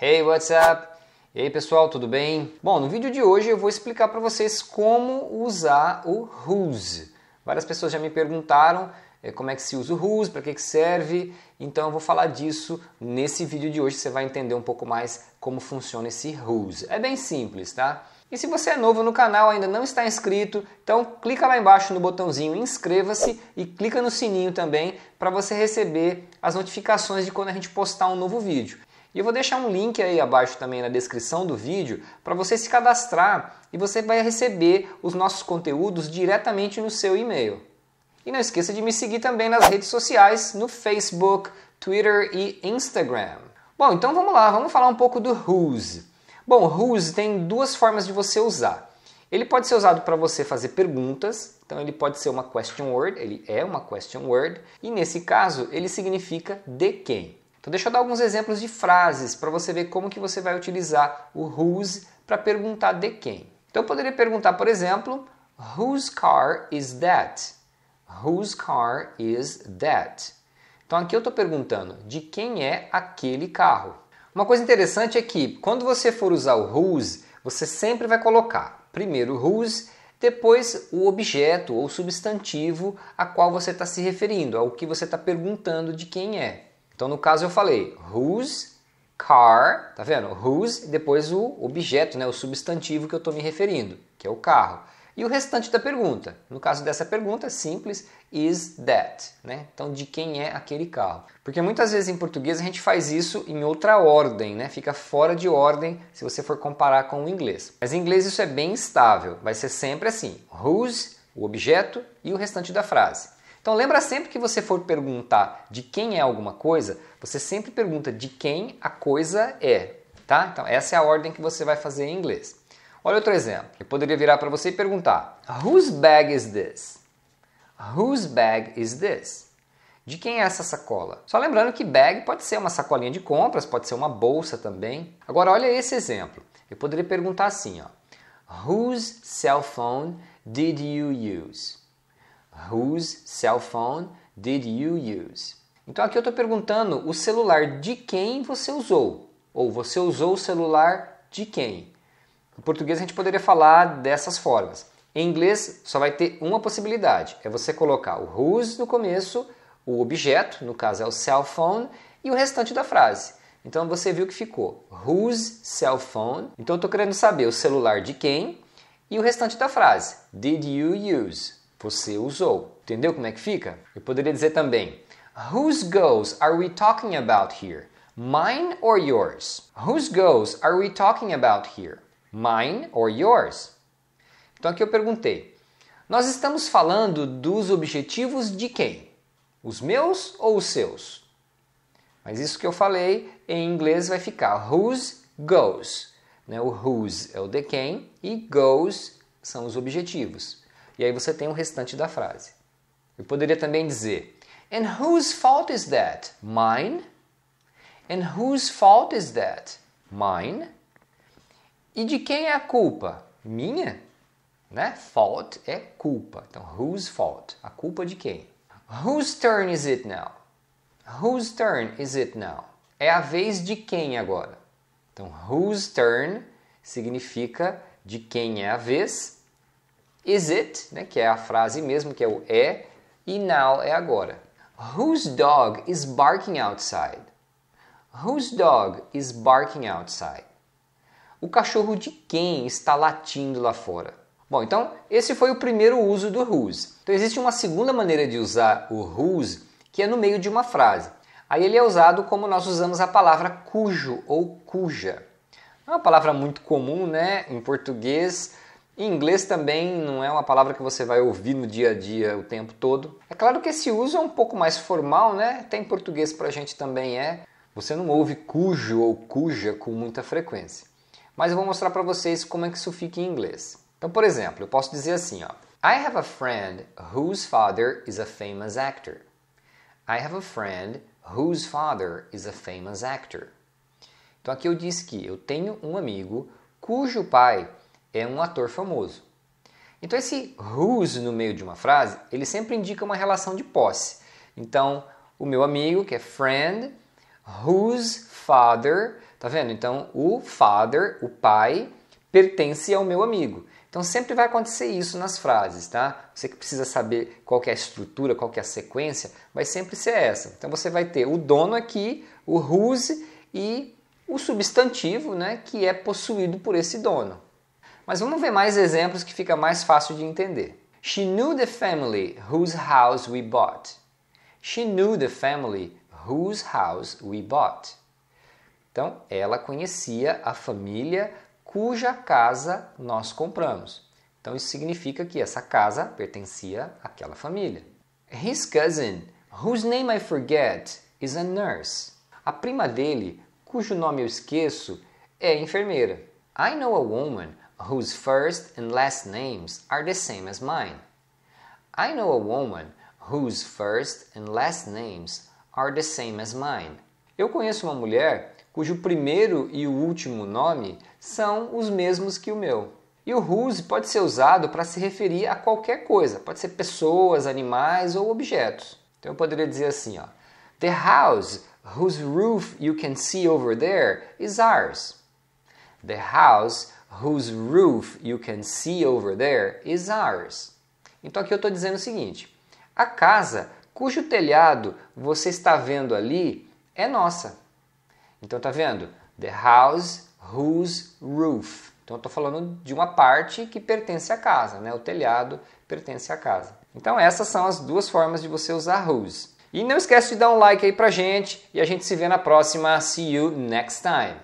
Hey, what's up? E aí pessoal, tudo bem? Bom, no vídeo de hoje eu vou explicar para vocês como usar o whose. Várias pessoas já me perguntaram como é que se usa o whose, para que serve, então eu vou falar disso nesse vídeo de hoje, você vai entender um pouco mais como funciona esse whose. É bem simples, tá? E se você é novo no canal, ainda não está inscrito, então clica lá embaixo no botãozinho inscreva-se e clica no sininho também para você receber as notificações de quando a gente postar um novo vídeo. E eu vou deixar um link aí abaixo também na descrição do vídeo para você se cadastrar e você vai receber os nossos conteúdos diretamente no seu e-mail. E não esqueça de me seguir também nas redes sociais, no Facebook, Twitter e Instagram. Bom, então vamos lá, vamos falar um pouco do whose. Bom, whose tem duas formas de você usar. Ele pode ser usado para você fazer perguntas, então ele pode ser uma question word, ele é uma question word, e nesse caso ele significa de quem. Então deixa eu dar alguns exemplos de frases para você ver como que você vai utilizar o whose para perguntar de quem. Então eu poderia perguntar, por exemplo, whose car is that? Whose car is that? Então aqui eu estou perguntando de quem é aquele carro. Uma coisa interessante é que quando você for usar o whose, você sempre vai colocar primeiro o whose, depois o objeto ou substantivo a qual você está se referindo, ao que você está perguntando de quem é. Então, no caso, eu falei whose car, tá vendo? Whose, depois o objeto, né? O substantivo que eu estou me referindo, que é o carro. E o restante da pergunta. No caso dessa pergunta, simples, is that, né? Então, de quem é aquele carro? Porque muitas vezes em português a gente faz isso em outra ordem, né? Fica fora de ordem se você for comparar com o inglês. Mas em inglês isso é bem estável, vai ser sempre assim. Whose, o objeto e o restante da frase. Então lembra sempre que você for perguntar de quem é alguma coisa, você sempre pergunta de quem a coisa é, tá? Então essa é a ordem que você vai fazer em inglês. Olha outro exemplo. Eu poderia virar para você e perguntar: whose bag is this? Whose bag is this? De quem é essa sacola? Só lembrando que bag pode ser uma sacolinha de compras, pode ser uma bolsa também. Agora olha esse exemplo. Eu poderia perguntar assim, ó: whose cell phone did you use? Whose cell phone did you use? Então aqui eu estou perguntando o celular de quem você usou. Ou você usou o celular de quem? Em português a gente poderia falar dessas formas. Em inglês só vai ter uma possibilidade. É você colocar o whose no começo, o objeto, no caso é o cell phone, e o restante da frase. Então você viu que ficou whose cell phone. Então eu estou querendo saber o celular de quem e o restante da frase. Did you use? Você usou. Entendeu como é que fica? Eu poderia dizer também: whose goals are we talking about here? Mine or yours? Whose goals are we talking about here? Mine or yours? Então aqui eu perguntei: nós estamos falando dos objetivos de quem? Os meus ou os seus? Mas isso que eu falei em inglês vai ficar whose goals. O whose é o de quem e goals são os objetivos. E aí você tem o restante da frase. Eu poderia também dizer: and whose fault is that? Mine? And whose fault is that? Mine? E de quem é a culpa? Minha? Fault é culpa. Então, whose fault? A culpa de quem? Whose turn is it now? Whose turn is it now? É a vez de quem agora? Então, whose turn significa de quem é a vez. Is it, que é a frase mesmo, que é o é, e now é agora. Whose dog is barking outside? Whose dog is barking outside? O cachorro de quem está latindo lá fora? Bom, então esse foi o primeiro uso do whose. Então existe uma segunda maneira de usar o whose, que é no meio de uma frase. Aí ele é usado como nós usamos a palavra cujo ou cuja. É uma palavra muito comum, em português. Em inglês também não é uma palavra que você vai ouvir no dia a dia o tempo todo. É claro que esse uso é um pouco mais formal, Até em português pra gente também é. Você não ouve cujo ou cuja com muita frequência. Mas eu vou mostrar para vocês como é que isso fica em inglês. Então, por exemplo, eu posso dizer assim, ó: I have a friend whose father is a famous actor. I have a friend whose father is a famous actor. Então aqui eu disse que eu tenho um amigo cujo pai é um ator famoso. Então esse whose no meio de uma frase, ele sempre indica uma relação de posse. Então, o meu amigo, que é friend, whose father, Tá vendo? Então, o father, o pai, pertence ao meu amigo. Então, sempre vai acontecer isso nas frases, tá? Você que precisa saber qual que é a estrutura, qual que é a sequência, vai sempre ser essa. Então, você vai ter o dono aqui, o whose e o substantivo, né, que é possuído por esse dono. Mas vamos ver mais exemplos que fica mais fácil de entender. She knew the family whose house we bought. She knew the family whose house we bought. Então, ela conhecia a família cuja casa nós compramos. Então, isso significa que essa casa pertencia àquela família. His cousin, whose name I forget, is a nurse. A prima dele, cujo nome eu esqueço, é enfermeira. I know a woman whose first and last names are the same as mine. I know a woman whose first and last names are the same as mine. Eu conheço uma mulher cujo primeiro e o último nome são os mesmos que o meu. E o whose pode ser usado para se referir a qualquer coisa. Pode ser pessoas, animais ou objetos. Então eu poderia dizer assim, ó, The house whose roof you can see over there is ours. The house whose roof you can see over there is ours. Então aqui eu estou dizendo o seguinte, a casa cujo telhado você está vendo ali é nossa. Então tá vendo? The house whose roof. Então eu estou falando de uma parte que pertence à casa, né? O telhado pertence à casa. Então essas são as duas formas de você usar whose. E não esquece de dar um like aí pra gente e a gente se vê na próxima. See you next time.